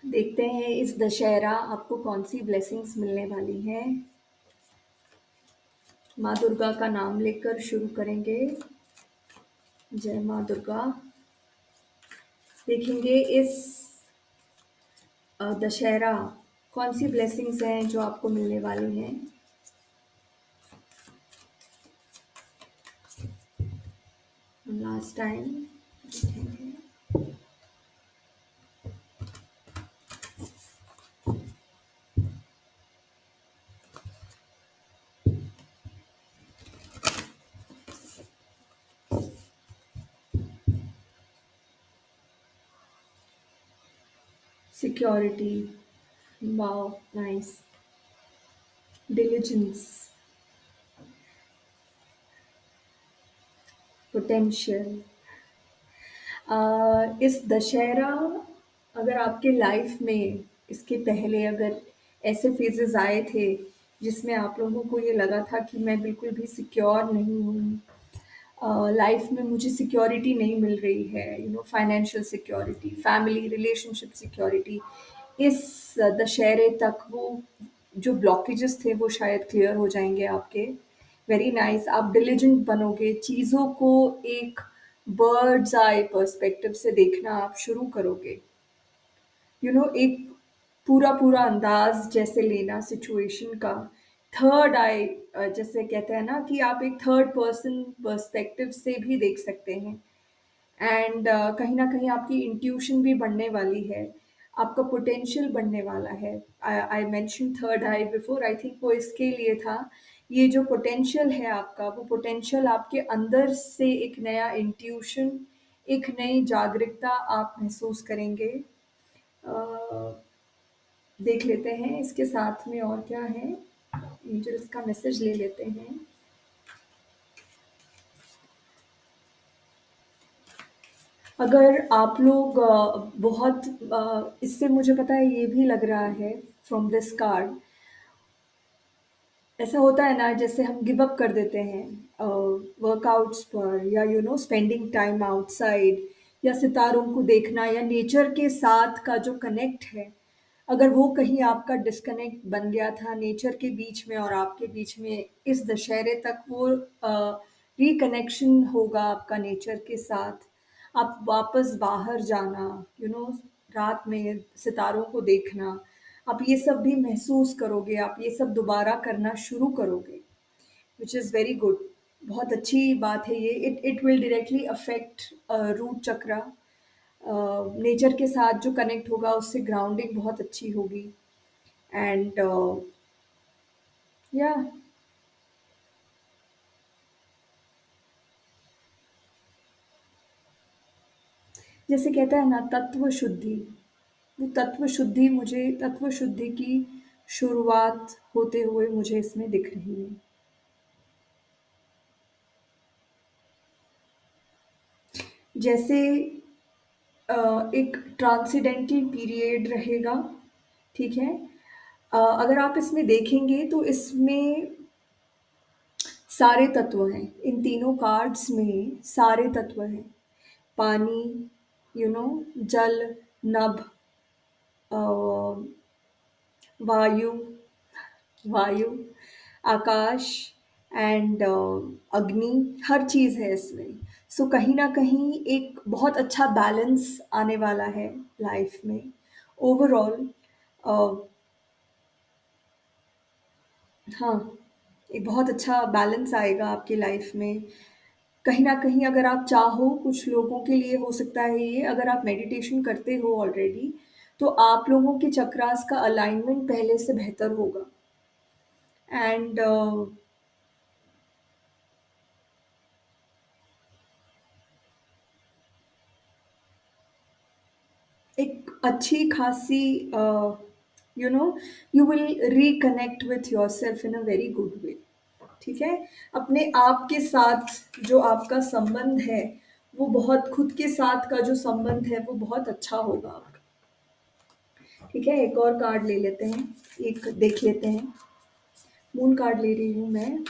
देखते हैं इस दशहरा आपको कौन-सी ब्लेसिंग्स मिलने वाली हैं। माँ दुर्गा का नाम लेकर शुरू करेंगे। जय माँ दुर्गा। देखेंगे इस दशहरा कौन-सी ब्लेसिंग्स हैं जो आपको मिलने वाली हैं। लास्ट टाइम देखेंगे। Security, wow nice. Diligence, potential. इस दशहरा अगर आपके लाइफ में इसके पहले अगर ऐसे फेजेस आए थे जिसमें आप लोगों को ये लगा था कि मैं बिल्कुल भी सिक्योर नहीं हूँ, लाइफ में मुझे सिक्योरिटी नहीं मिल रही है, financial security, family relationship security, इस दशहरे तक वो जो ब्लॉकेजेस थे वो शायद क्लियर हो जाएंगे आपके। Very nice. आप डिलिजेंट बनोगे, चीज़ों को एक बर्ड्स आई पर्सपेक्टिव से देखना आप शुरू करोगे। एक पूरा अंदाज जैसे लेना सिचुएशन का। थर्ड आई, जैसे कहते हैं ना कि आप एक थर्ड पर्सन पर्सपेक्टिव से भी देख सकते हैं। एंड कहीं ना कहीं आपकी इंट्यूशन भी बढ़ने वाली है, आपका पोटेंशियल बढ़ने वाला है। I mention third I before, I think वो इसके लिए था। ये जो पोटेंशियल है आपका, वो पोटेंशियल आपके अंदर से एक नया इंट्यूशन, एक नई जागरूकता आप महसूस करेंगे। देख लेते हैं इसके साथ में और क्या है। एंजल्स का मैसेज ले लेते हैं। अगर आप लोग बहुत इससे मुझे पता है ये भी लग रहा है फ्रॉम दिस कार्ड, ऐसा होता है ना जैसे हम गिव अप कर देते हैं वर्कआउट्स पर, या स्पेंडिंग टाइम आउटसाइड, या सितारों को देखना, या नेचर के साथ का जो कनेक्ट है, अगर वो कहीं आपका डिस्कनेक्ट बन गया था नेचर के बीच में और आपके बीच में, इस दशहरे तक वो रिकनेक्शन होगा आपका नेचर के साथ। आप वापस बाहर जाना, रात में सितारों को देखना, आप ये सब भी महसूस करोगे, आप ये सब दोबारा करना शुरू करोगे, विच इज़ वेरी गुड। बहुत अच्छी बात है ये। It will directly affect root chakra. Nature के साथ जो कनेक्ट होगा उससे ग्राउंडिंग बहुत अच्छी होगी। एंड या जैसे कहता है ना तत्व शुद्धि, वो तत्व शुद्धि, मुझे तत्व शुद्धि की शुरुआत होते हुए मुझे इसमें दिख रही है। जैसे एक ट्रांसीडेंटल पीरियड रहेगा, ठीक है। अगर आप इसमें देखेंगे तो इसमें सारे तत्व हैं, इन तीनों कार्ड्स में सारे तत्व हैं। पानी, जल, नभ, अ, वायु, वायु, आकाश, एंड अग्नि, हर चीज़ है इसमें। सो कहीं ना कहीं एक बहुत अच्छा बैलेंस आने वाला है लाइफ में ओवरऑल। हाँ, एक बहुत अच्छा बैलेंस आएगा आपकी लाइफ में। कहीं न कहीं अगर आप चाहो, कुछ लोगों के लिए हो सकता है ये, अगर आप मेडिटेशन करते हो ऑलरेडी, तो आप लोगों के चक्रास का अलाइनमेंट पहले से बेहतर होगा। एंड एक अच्छी खासी you know you will reconnect with yourself in a very good way. ठीक है? अपने आप के साथ जो आपका संबंध है, वो बहुत, खुद के साथ का जो संबंध है, वो बहुत अच्छा होगा आपका। ठीक है? एक और कार्ड ले लेते हैं, एक देख लेते हैं। मून कार्ड ले रही हूँ मैं।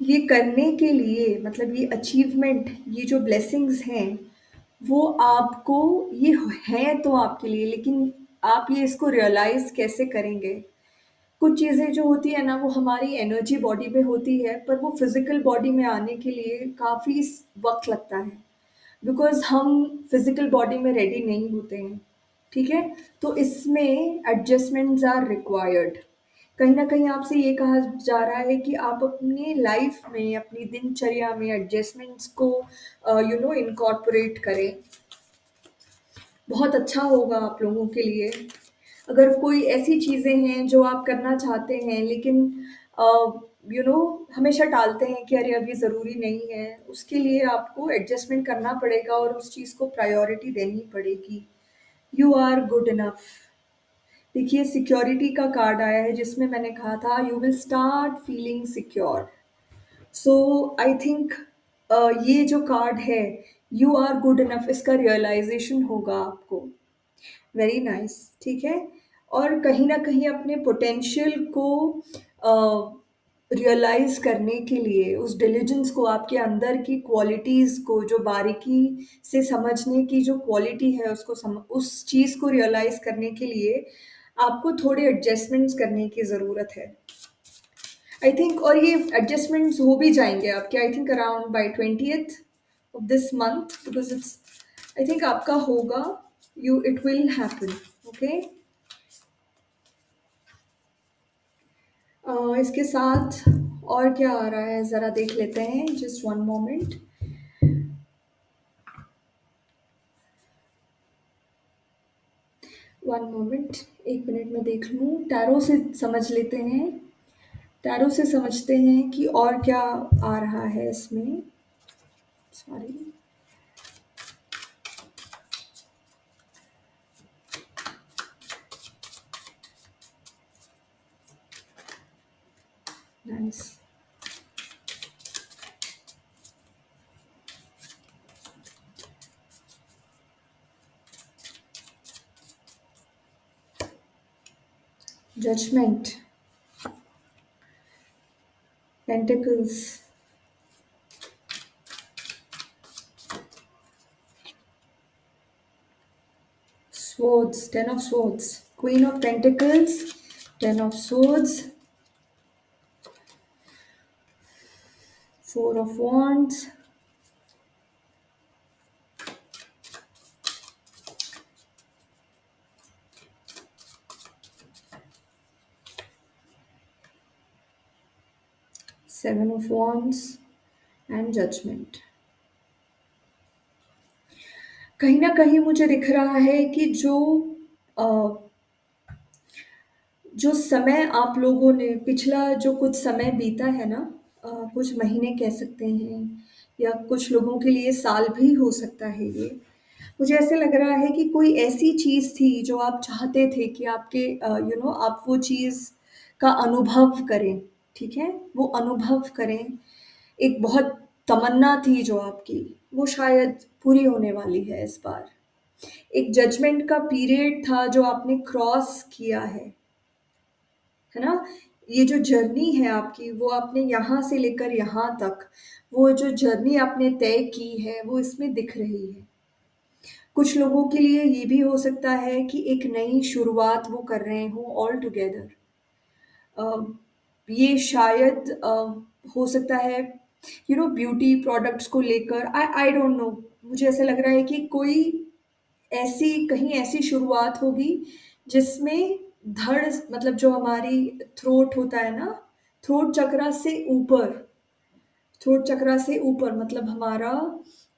ये करने के लिए मतलब ये अचीवमेंट, ये जो ब्लेसिंग्स हैं, वो आपको ये हैं तो आपके लिए, लेकिन आप ये इसको रियलाइज़ कैसे करेंगे? कुछ चीज़ें जो होती है ना, वो हमारी एनर्जी बॉडी में होती है, पर वो फिज़िकल बॉडी में आने के लिए काफ़ी वक़्त लगता है। बिकॉज़ हम फिज़िकल बॉडी में रेडी नहीं होते हैं, ठीक है? तो इसमें एडजस्टमेंट्स आर रिक्वायर्ड। कहीं न कहीं आपसे ये कहा जा रहा है कि आप अपनी लाइफ़ में, अपनी दिनचर्या में एडजस्टमेंट्स को इनकॉर्पोरेट करें। बहुत अच्छा होगा आप लोगों के लिए। अगर कोई ऐसी चीज़ें हैं जो आप करना चाहते हैं लेकिन अ, हमेशा टालते हैं कि अरे अभी ज़रूरी नहीं है, उसके लिए आपको एडजस्टमेंट करना पड़ेगा और उस चीज़ को प्रायोरिटी देनी पड़ेगी। You are good enough. देखिए सिक्योरिटी का कार्ड आया है जिसमें मैंने कहा था you will start feeling secure. So I think ये जो कार्ड है, यू आर गुड इनफ, इसका रियलाइज़ेशन होगा आपको। वेरी नाइस, ठीक है? और कहीं न कहीं अपने पोटेंशियल को रियलाइज़ करने के लिए उस डिलिजेंस को, आपके अंदर की क्वालिटीज़ को, जो बारीकी से समझने की जो क्वालिटी है, उसको उस चीज़ को रियलाइज़ करने के लिए आपको थोड़े एडजस्टमेंट्स करने की ज़रूरत है। आई थिंक, और ये एडजस्टमेंट्स हो भी जाएँगे आपके, I think around by 20th of this month, because it's, I think आपका होगा, you it will happen, okay? इसके साथ और क्या आ रहा है ज़रा देख लेते हैं, just one moment. One moment, एक मिनट में देख लूँ, टैरो से समझ लेते हैं। टैरो से समझते हैं कि और क्या आ रहा है इसमें। Sorry. Nice. Judgement, pentacles, swords, ten of swords, queen of pentacles, ten of swords, four of wands, seven of wands and judgment। कहीं न कहीं मुझे दिख रहा है कि अ, जो समय आप लोगों ने पिछला जो कुछ समय बीता है ना, कुछ महीने कह सकते हैं या कुछ लोगों के लिए साल भी हो सकता है ये। मुझे ऐसे लग रहा है कि कोई ऐसी चीज़ थी जो आप चाहते थे कि आपके आप वो चीज़ का अनुभव करें, ठीक है? वो अनुभव करें। एक बहुत तमन्ना थी जो आपकी, वो शायद पूरी होने वाली है इस बार। एक जजमेंट का पीरियड था जो आपने क्रॉस किया है ना? ये जो जर्नी है आपकी, वो आपने यहाँ से लेकर यहाँ तक, वो जो जर्नी आपने तय की है, वो इसमें दिख रही है। कुछ लोगों के लिए ये भी हो सकता है कि एक नई शुरुआत वो कर रहे हों ऑल टुगेदर। अ, ये शायद हो सकता है ब्यूटी प्रोडक्ट्स को लेकर, आई आई डोंट नो। मुझे ऐसा लग रहा है कि कोई ऐसी कहीं ऐसी शुरुआत होगी जिसमें धड़, मतलब जो हमारी थ्रोट होता है ना, थ्रोट चक्रा से ऊपर, थ्रोट चक्रा से ऊपर मतलब हमारा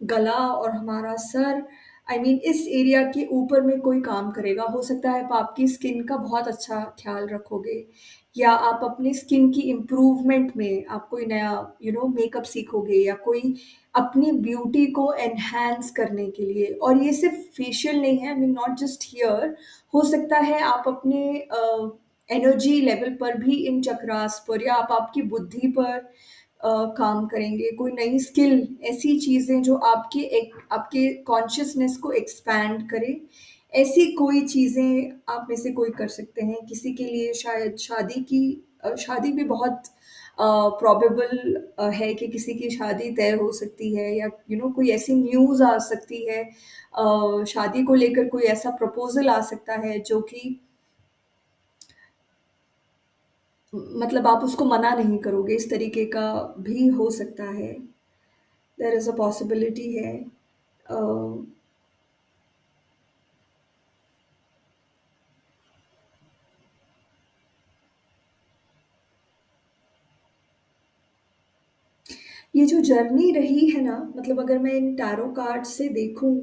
गला और हमारा सर, आई मीन इस एरिया के ऊपर में कोई काम करेगा। हो सकता है आप आपकी स्किन का बहुत अच्छा ख़्याल रखोगे या आप अपनी स्किन की इम्प्रूवमेंट में आप कोई नया मेकअप सीखोगे या कोई अपनी ब्यूटी को एनहांस करने के लिए। और ये सिर्फ़ फेशियल नहीं है, I mean not just here. हो सकता है आप अपने एनर्जी लेवल पर भी इन चक्रास पर या आप आपकी बुद्धि पर काम करेंगे, कोई नई स्किल, ऐसी चीज़ें जो आपके कॉन्शसनेस को एक्सपैंड करे, ऐसी कोई चीज़ें आप में से कोई कर सकते हैं। किसी के लिए शायद शादी भी बहुत प्रोबेबल है कि किसी की शादी तय हो सकती है, या कोई ऐसी न्यूज़ आ सकती है, शादी को लेकर कोई ऐसा प्रपोज़ल आ सकता है जो कि मतलब आप उसको मना नहीं करोगे, इस तरीके का भी हो सकता है। देयर इज़ अ पॉसिबिलिटी है। अ, ये जो जर्नी रही है ना, मतलब अगर मैं इन टैरो कार्ड से देखूँ,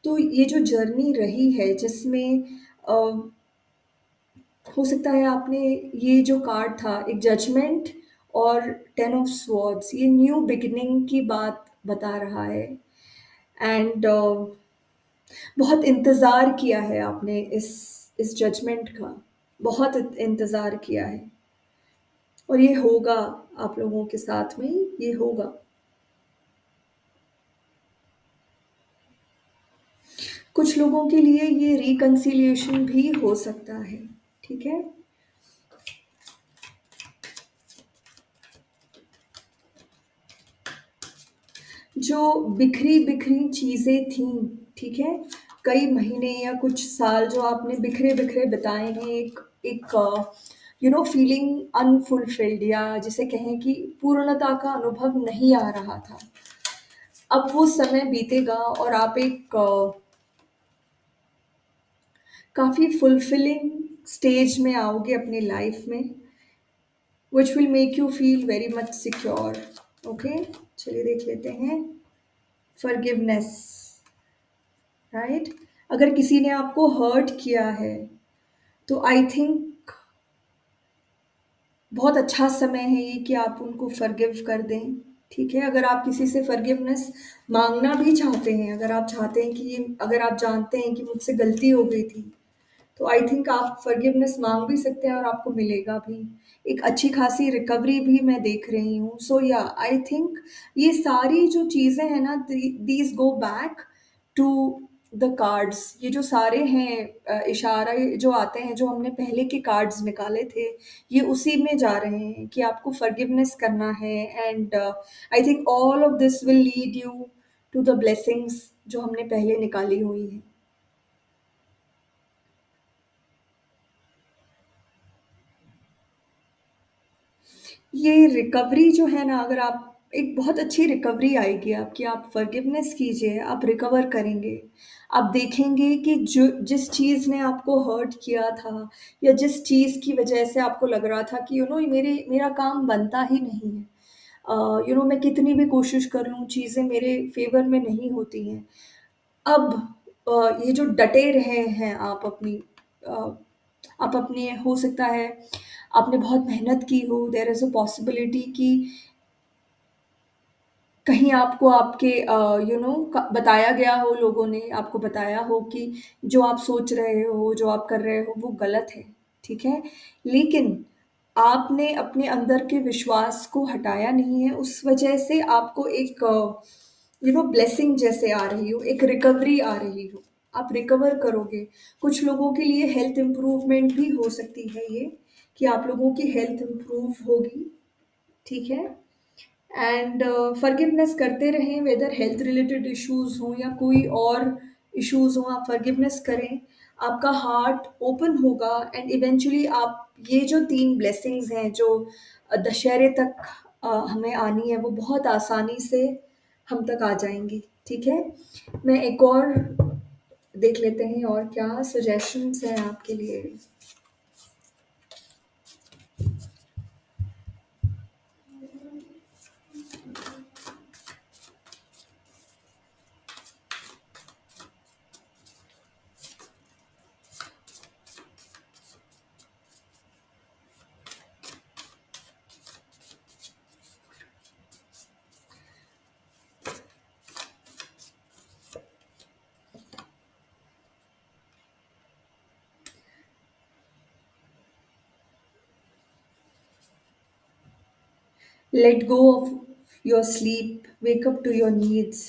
तो ये जो जर्नी रही है जिसमें अ, हो सकता है आपने, ये जो कार्ड था एक जजमेंट और 10 ऑफ स्वॉर्ड्स, ये न्यू बिगिनिंग की बात बता रहा है। एंड बहुत इंतज़ार किया है आपने इस जजमेंट का, बहुत इंतज़ार किया है, और ये होगा, आप लोगों के साथ में ये होगा। कुछ लोगों के लिए ये रिकंसिलिएशन भी हो सकता है, ठीक है? जो बिखरी-बिखरी चीज़ें थीं, ठीक है? कई महीने या कुछ साल जो आपने बिखरे-बिखरे बिताए हैं, एक फीलिंग अनफुलफिल्ड, या जिसे कहें कि पूर्णता का अनुभव नहीं आ रहा था। अब वो समय बीतेगा और आप एक काफ़ी फुलफिलिंग स्टेज में आओगे अपनी लाइफ़ में, which will make you feel very much secure. Okay? चलिए देख लेते हैं। Forgiveness, right? अगर किसी ने आपको हर्ट किया है, तो आई थिंक बहुत अच्छा समय है ये कि आप उनको फॉरगिव कर दें, ठीक है? अगर आप किसी से फॉरगिवनेस माँगना भी चाहते हैं, अगर आप चाहते हैं कि ये, अगर आप जानते हैं कि मुझसे गलती हो गई थी, तो आई थिंक आप फॉरगिवनेस माँग भी सकते हैं और आपको मिलेगा भी। एक अच्छी खासी रिकवरी भी मैं देख रही हूँ। सो या आई थिंक ये सारी जो चीज़ें हैं ना, these go back to the cards. ये जो सारे हैं इशारे जो आते हैं, जो हमने पहले के कार्ड्स निकाले थे, ये उसी में जा रहे हैं कि आपको फॉरगिवनेस करना है। And I think all of this will lead you to the blessings जो हमने पहले निकाली हुई हैं। ये रिकवरी जो है ना, अगर आप, एक बहुत अच्छी रिकवरी आएगी आपकी, आप फॉरगिवनेस कीजिए, आप रिकवर करेंगे। आप देखेंगे कि जो जिस चीज़ ने आपको हर्ट किया था, या जिस चीज़ की वजह से आपको लग रहा था कि मेरा काम बनता ही नहीं है। मैं कितनी भी कोशिश कर लूँ, चीज़ें मेरे फ़ेवर में नहीं होती हैं। अब ये जो डटे रहे हैं अ, आप अपनी, हो सकता है आपने बहुत मेहनत की हो, देयर इज़ अ पॉसिबिलिटी कि कहीं आपको आपके बताया गया हो, लोगों ने आपको बताया हो कि जो आप सोच रहे हो, जो आप कर रहे हो वो गलत है, ठीक है? लेकिन आपने अपने अंदर के विश्वास को हटाया नहीं है, उस वजह से आपको एक ब्लेसिंग जैसे आ रही हो, एक रिकवरी आ रही हो, आप रिकवर करोगे। कुछ लोगों के लिए हेल्थ इम्प्रूवमेंट भी हो सकती है ये, कि आप लोगों की हेल्थ इम्प्रूव होगी, ठीक है? एंड फॉरगिवनेस करते रहें, वेदर हेल्थ रिलेटेड इश्यूज़ हों या कोई और इश्यूज़ हों, आप फॉरगिवनेस करें। आपका हार्ट ओपन होगा, एंड इवेंचुअली आप, ये जो 3 ब्लेसिंग्स हैं जो दशहरे तक हमें आनी है, वो बहुत आसानी से हम तक आ जाएँगी, ठीक है? मैं एक और देख लेते हैं और क्या सजेशंस हैं आपके लिए। Let go of your sleep, wake up to your needs.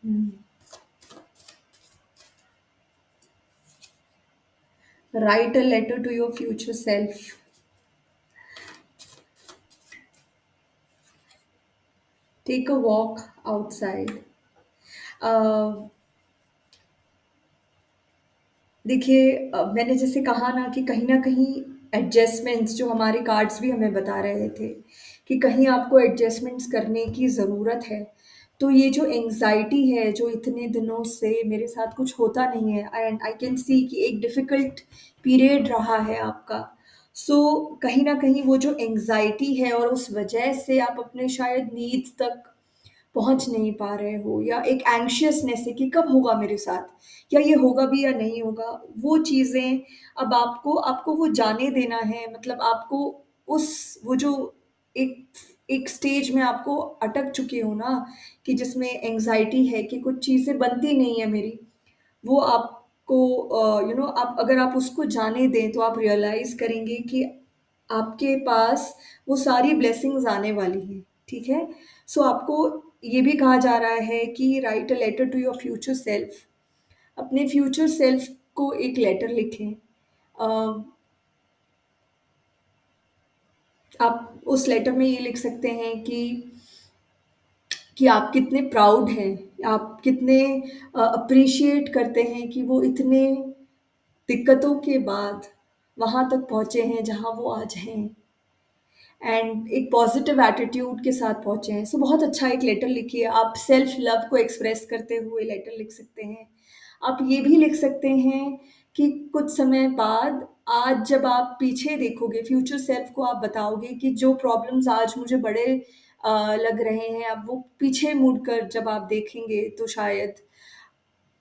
Hmm. Write a letter to your future self. Take a walk outside. देखिए, मैंने जैसे कहा ना कि कहीं न कहीं एडजस्टमेंट्स जो हमारे कार्ड्स भी हमें बता रहे थे, कि कहीं आपको एडजस्टमेंट्स करने की ज़रूरत है। तो ये जो एंग्ज़ायटी है, जो इतने दिनों से मेरे साथ कुछ होता नहीं है एंड आई कैन सी कि एक डिफ़िकल्ट पीरियड रहा है आपका। सो कहीं न कहीं वो जो एंग्ज़ायटी है और उस वजह से आप अपने शायद नीड्स तक पहुँच नहीं पा रहे हो या एक एंग्ज़ियसनेस है कि कब होगा मेरे साथ? या ये होगा भी या नहीं होगा? वो चीज़ें अब आपको आपको वो जाने देना है, मतलब आपको उस वो जो एक एक स्टेज में आपको अटक चुके हो ना कि जिसमें एंग्ज़ायटी है कि कुछ चीज़ें बनती नहीं है मेरी, वो आपको आप अगर आप उसको जाने दें तो आप रियलाइज़ करेंगे कि आपके पास वो सारी ब्लेसिंग्स आने वाली हैं, ठीक है? सो आपको ये भी कहा जा रहा है कि write a letter to your future self. अपने फ्यूचर सेल्फ को एक लेटर लिखें। अ, आप उस लेटर में ये लिख सकते हैं कि आप कितने प्राउड हैं, आप कितने अप्रिशिएट करते हैं कि वो इतने दिक्कतों के बाद वहाँ तक पहुँचे हैं जहाँ वो आज हैं। एंड एक पॉजिटिव एटीट्यूड के साथ पहुँचे हैं। सो बहुत अच्छा एक लेटर लिखिए, आप सेल्फ लव को एक्सप्रेस करते हुए लेटर लिख सकते हैं। आप ये भी लिख सकते हैं कि कुछ समय बाद आज जब आप पीछे देखोगे, फ्यूचर सेल्फ को आप बताओगे कि जो प्रॉब्लम्स आज मुझे बड़े लग रहे हैं, अब वो पीछे मुड़कर जब आप देखेंगे तो शायद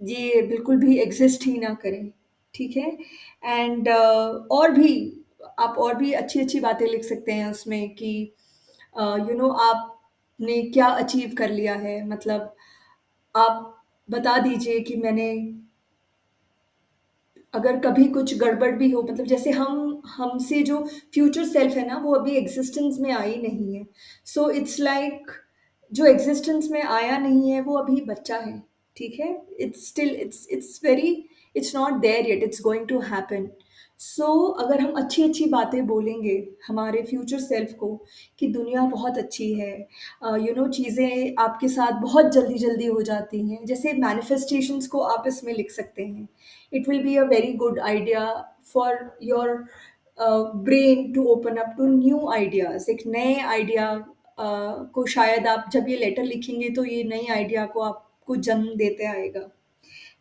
ये बिल्कुल भी एग्ज़िस्ट ही ना करें, ठीक है? एंड और भी आप और भी अच्छी-अच्छी बातें लिख सकते हैं उसमें कि आपने क्या अचीव कर लिया है, मतलब आप बता दीजिए कि मैंने अगर कभी कुछ गड़बड़ भी हो, मतलब जैसे हम हमसे जो फ्यूचर सेल्फ है ना वो अभी एग्जिस्टेंस में आई नहीं है। सो इट्स लाइक जो एग्जिस्टेंस में आया नहीं है वो अभी बच्चा है, ठीक है? It's still it's very it's not there yet, it's going to happen. So अगर हम अच्छी-अच्छी बातें बोलेंगे हमारे फ्यूचर सेल्फ को कि दुनिया बहुत अच्छी है, चीज़ें आपके साथ बहुत जल्दी-जल्दी हो जाती हैं। जैसे मैनिफेस्टेशंस को आप इसमें लिख सकते हैं। It will be a very good idea for your brain to open up to new ideas. एक नए आइडिया को शायद आप जब ये लेटर लिखेंगे तो ये नए आइडिया को आपको जन्म देते आएगा।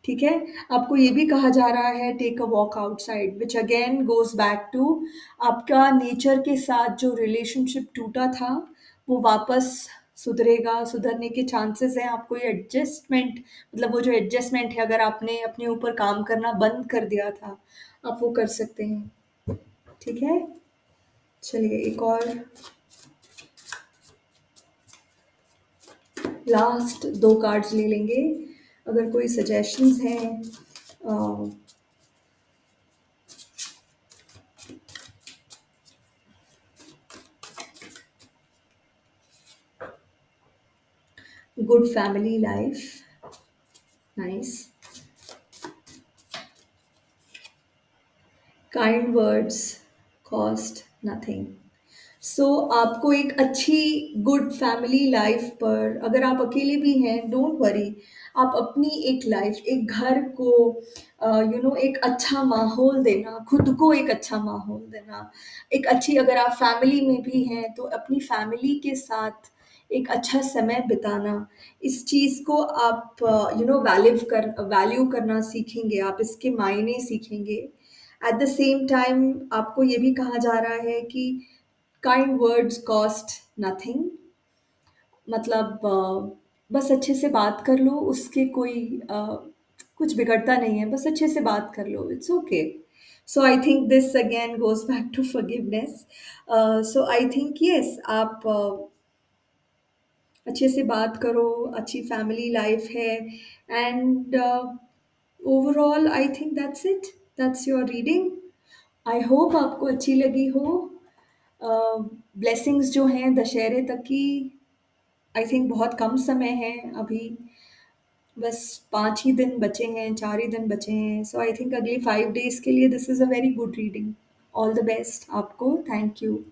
ठीक है? आपको ये भी कहा जा रहा है take a walk outside which again goes back to आपका नेचर के साथ जो रिलेशनशिप टूटा था, वो वापस सुधरेगा, सुधरने के चांसेस हैं। आपको ये एडजस्टमेंट मतलब वो जो एडजस्टमेंट है अगर आपने अपने ऊपर काम करना बंद कर दिया था, आप वो कर सकते हैं। ठीक है? चलिए एक और लास्ट 2 कार्ड्स ले लेंगे। अगर कोई सजेशंस हैं uh, good family life, nice. Kind words cost nothing. So आपको एक अच्छी गुड फैमिली लाइफ पर अगर आप अकेले भी हैं डोंट वरी, आप अपनी एक लाइफ एक घर को एक अच्छा माहौल देना, खुद को एक अच्छा माहौल देना, एक अच्छी अगर आप फैमिली में भी हैं तो अपनी फैमिली के साथ एक अच्छा समय बिताना, इस चीज़ को आप वैल्यू करना सीखेंगे, आप इसके मायने सीखेंगे। एट द सेम टाइम आपको ये भी कहा जा रहा है कि काइंड वर्ड्स कॉस्ट नथिंग, मतलब बस अच्छे से बात कर लो, उसके कोई कुछ बिगड़ता नहीं है, बस अच्छे से बात कर लो, it's okay. So I think this again goes back to forgiveness. So I think yes आप अच्छे से बात करो, अच्छी फैमिली लाइफ है and overall I think that's it, that's your reading. I hope आपको अच्छी लगी हो। ब्लेसिंग्स जो हैं दशहरे तक की, आई थिंक बहुत कम समय है अभी, बस 5 ही दिन बचे हैं, 4 ही दिन बचे हैं। सो आई थिंक अगले 5 डेज़ के लिए this is a very good reading. All the best आपको, थैंक यू।